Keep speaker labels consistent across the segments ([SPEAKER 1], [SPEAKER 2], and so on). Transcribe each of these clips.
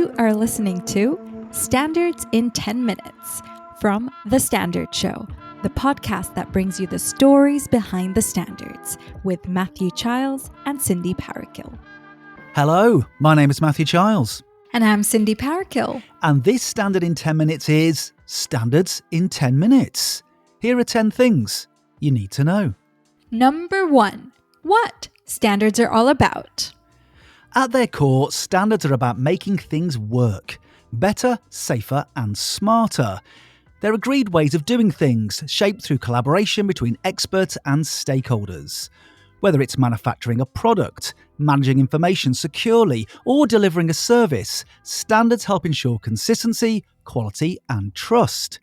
[SPEAKER 1] You are listening to Standards in 10 Minutes from The Standard Show, the podcast that brings you the stories behind the standards with Matthew Childs and Cindy Parakill.
[SPEAKER 2] Hello, my name is Matthew Childs.
[SPEAKER 1] And I'm Cindy Parakill.
[SPEAKER 2] And this Standard in 10 Minutes is Standards in 10 Minutes. Here are 10 things you need to know.
[SPEAKER 1] Number 1. What standards are all about?
[SPEAKER 2] At their core, standards are about making things work better, safer, and smarter. They're agreed ways of doing things, shaped through collaboration between experts and stakeholders. Whether it's manufacturing a product, managing information securely, or delivering a service, standards help ensure consistency, quality, and trust.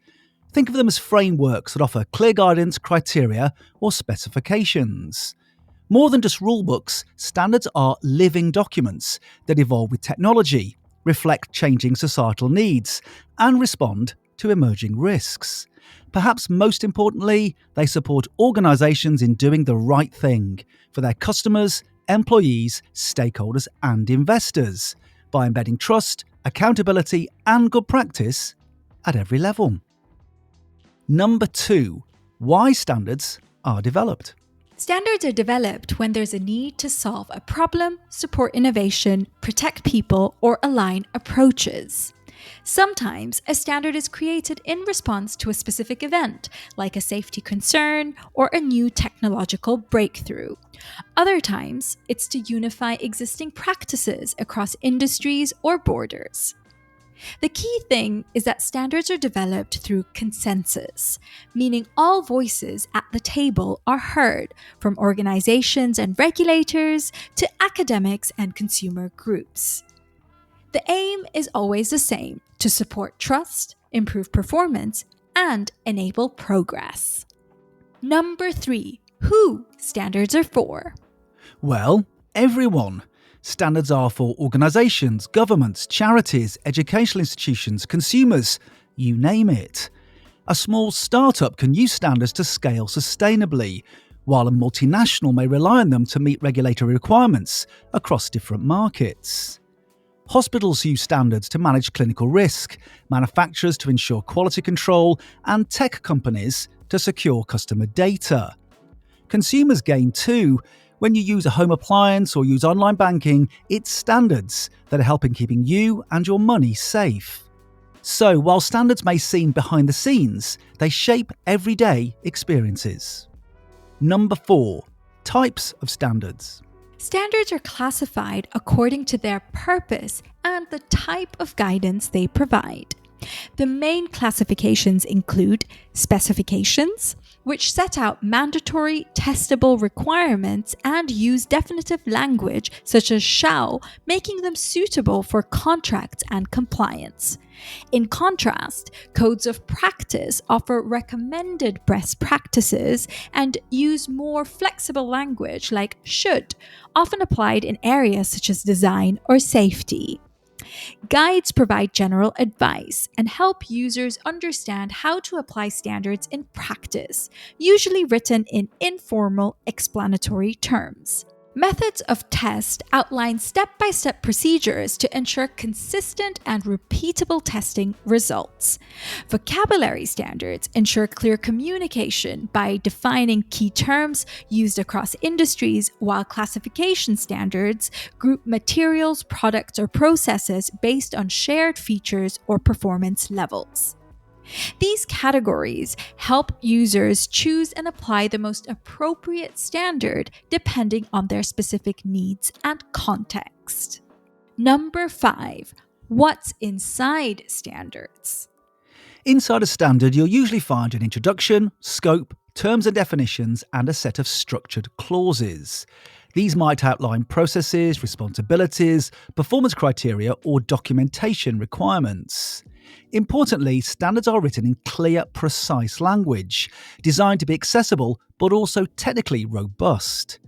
[SPEAKER 2] Think of them as frameworks that offer clear guidance, criteria, or specifications. More than just rulebooks, standards are living documents that evolve with technology, reflect changing societal needs, and respond to emerging risks. Perhaps most importantly, they support organisations in doing the right thing for their customers, employees, stakeholders, and investors by embedding trust, accountability, and good practice at every level. Number 2. Why standards are developed.
[SPEAKER 1] Standards are developed when there's a need to solve a problem, support innovation, protect people, or align approaches. Sometimes a standard is created in response to a specific event, like a safety concern or a new technological breakthrough. Other times, it's to unify existing practices across industries or borders. The key thing is that standards are developed through consensus, meaning all voices at the table are heard, from organizations and regulators to academics and consumer groups. The aim is always the same: to support trust, improve performance, and enable progress. Number 3. Who standards are for?
[SPEAKER 2] Well, everyone. Standards are for organisations, governments, charities, educational institutions, consumers, you name it. A small startup can use standards to scale sustainably, while a multinational may rely on them to meet regulatory requirements across different markets. Hospitals use standards to manage clinical risk, manufacturers to ensure quality control, and tech companies to secure customer data. Consumers gain too. When you use a home appliance or use online banking, it's standards that are helping keeping you and your money safe. So while standards may seem behind the scenes, they shape everyday experiences. Number 4. Types of standards.
[SPEAKER 1] Standards are classified according to their purpose and the type of guidance they provide. The main classifications include specifications, which set out mandatory testable requirements and use definitive language such as shall, making them suitable for contracts and compliance. In contrast, codes of practice offer recommended best practices and use more flexible language like should, often applied in areas such as design or safety. Guides provide general advice and help users understand how to apply standards in practice, usually written in informal, explanatory terms. Methods of test outline step-by-step procedures to ensure consistent and repeatable testing results. Vocabulary standards ensure clear communication by defining key terms used across industries, while classification standards group materials, products, or processes based on shared features or performance levels. These categories help users choose and apply the most appropriate standard depending on their specific needs and context. Number 5. What's inside standards?
[SPEAKER 2] Inside a standard, you'll usually find an introduction, scope, terms and definitions, and a set of structured clauses. These might outline processes, responsibilities, performance criteria, or documentation requirements. Importantly, standards are written in clear, precise language, designed to be accessible but also technically robust.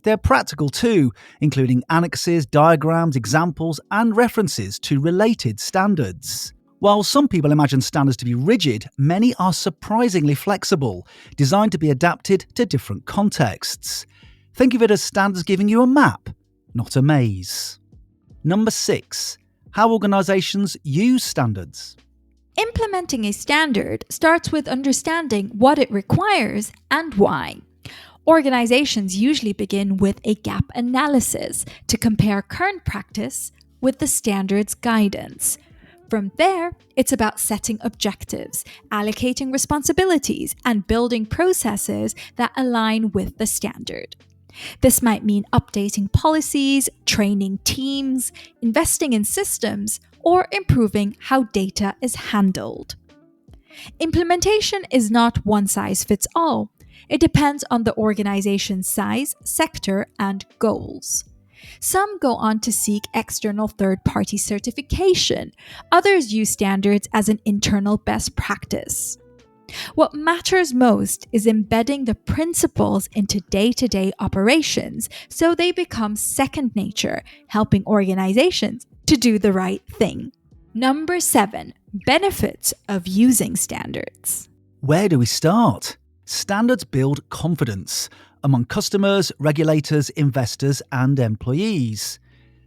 [SPEAKER 2] They're practical too, including annexes, diagrams, examples, and references to related standards. While some people imagine standards to be rigid, many are surprisingly flexible, designed to be adapted to different contexts. Think of it as standards giving you a map, not a maze. Number 6. how organisations use standards.
[SPEAKER 1] Implementing a standard starts with understanding what it requires and why. Organizations usually begin with a gap analysis to compare current practice with the standard's guidance. From there, it's about setting objectives, allocating responsibilities, and building processes that align with the standard. This might mean updating policies, training teams, investing in systems, or improving how data is handled. Implementation is not one size fits all. It depends on the organization's size, sector, and goals. Some go on to seek external third-party certification. Others use standards as an internal best practice. What matters most is embedding the principles into day-to-day operations so they become second nature, helping organizations to do the right thing. Number 7, benefits of using standards.
[SPEAKER 2] Where do we start? Standards build confidence among customers, regulators, investors, and employees.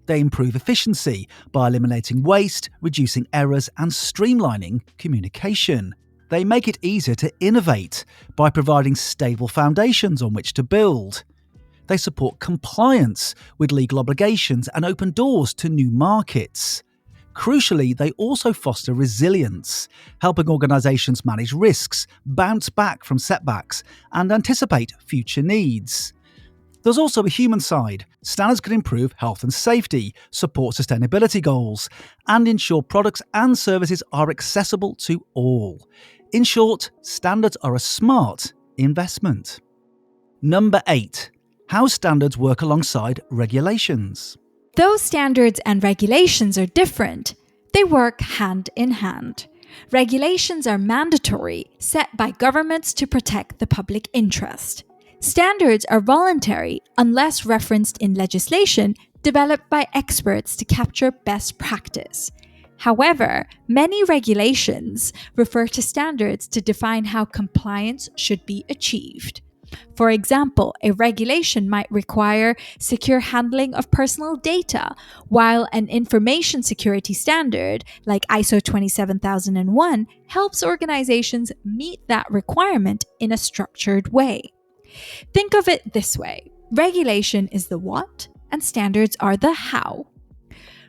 [SPEAKER 2] They improve efficiency by eliminating waste, reducing errors, and streamlining communication. They make it easier to innovate by providing stable foundations on which to build. They support compliance with legal obligations and open doors to new markets. Crucially, they also foster resilience, helping organisations manage risks, bounce back from setbacks, and anticipate future needs. There's also a human side. Standards can improve health and safety, support sustainability goals, and ensure products and services are accessible to all. In short, standards are a smart investment. Number 8. How standards work alongside regulations.
[SPEAKER 1] Though standards and regulations are different, they work hand in hand. Regulations are mandatory, set by governments to protect the public interest. Standards are voluntary unless referenced in legislation developed by experts to capture best practice. However, many regulations refer to standards to define how compliance should be achieved. For example, a regulation might require secure handling of personal data, while an information security standard like ISO 27001 helps organizations meet that requirement in a structured way. Think of it this way: regulation is the what, and standards are the how.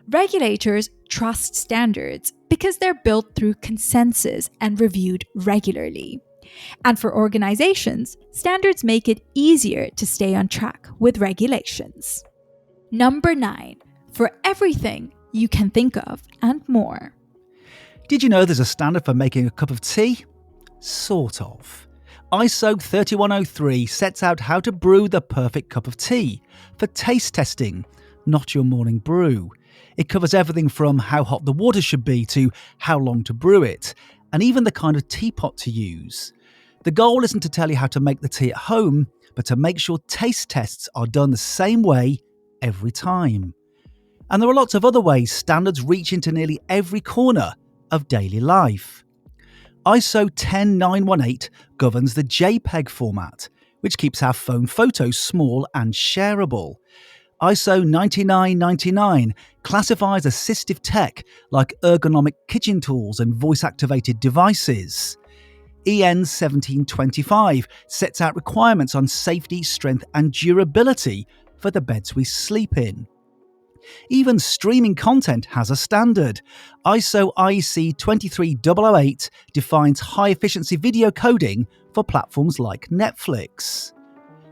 [SPEAKER 1] Regulators trust standards because they're built through consensus and reviewed regularly. And for organizations, standards make it easier to stay on track with regulations. Number 9, for everything you can think of and more.
[SPEAKER 2] Did you know there's a standard for making a cup of tea? Sort of. ISO 3103 sets out how to brew the perfect cup of tea for taste testing, not your morning brew. It covers everything from how hot the water should be to how long to brew it, and even the kind of teapot to use. The goal isn't to tell you how to make the tea at home, but to make sure taste tests are done the same way every time. And there are lots of other ways standards reach into nearly every corner of daily life. ISO 10918 governs the JPEG format, which keeps our phone photos small and shareable. ISO 9999 classifies assistive tech like ergonomic kitchen tools and voice-activated devices. EN 1725 sets out requirements on safety, strength and durability for the beds we sleep in. Even streaming content has a standard. ISO IEC 23008 defines high-efficiency video coding for platforms like Netflix.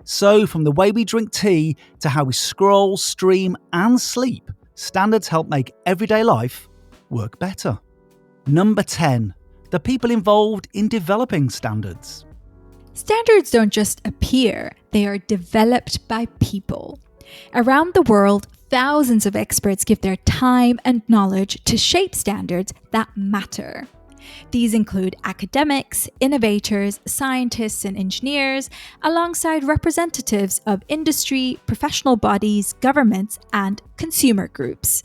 [SPEAKER 2] So, from the way we drink tea to how we scroll, stream and sleep, standards help make everyday life work better. Number 10. The people involved in developing standards.
[SPEAKER 1] Standards don't just appear, they are developed by people. Around the world, thousands of experts give their time and knowledge to shape standards that matter. These include academics, innovators, scientists, and engineers, alongside representatives of industry, professional bodies, governments, and consumer groups.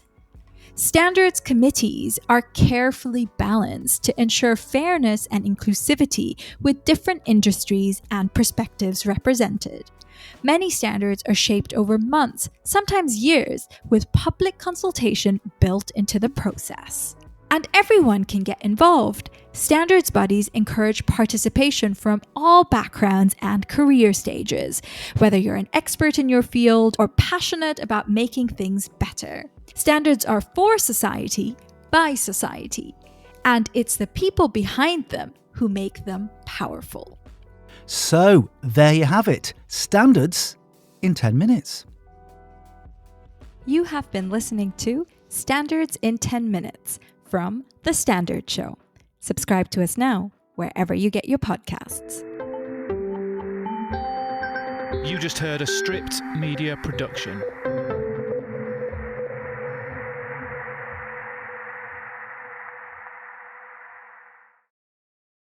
[SPEAKER 1] Standards committees are carefully balanced to ensure fairness and inclusivity with different industries and perspectives represented. Many standards are shaped over months, sometimes years, with public consultation built into the process. And everyone can get involved. Standards bodies encourage participation from all backgrounds and career stages, whether you're an expert in your field or passionate about making things better. Standards are for society, by society, and it's the people behind them who make them powerful.
[SPEAKER 2] So, there you have it. Standards in 10 minutes.
[SPEAKER 1] You have been listening to Standards in 10 Minutes from The Standard Show. Subscribe to us now, wherever you get your podcasts.
[SPEAKER 3] You just heard a Stripped Media production.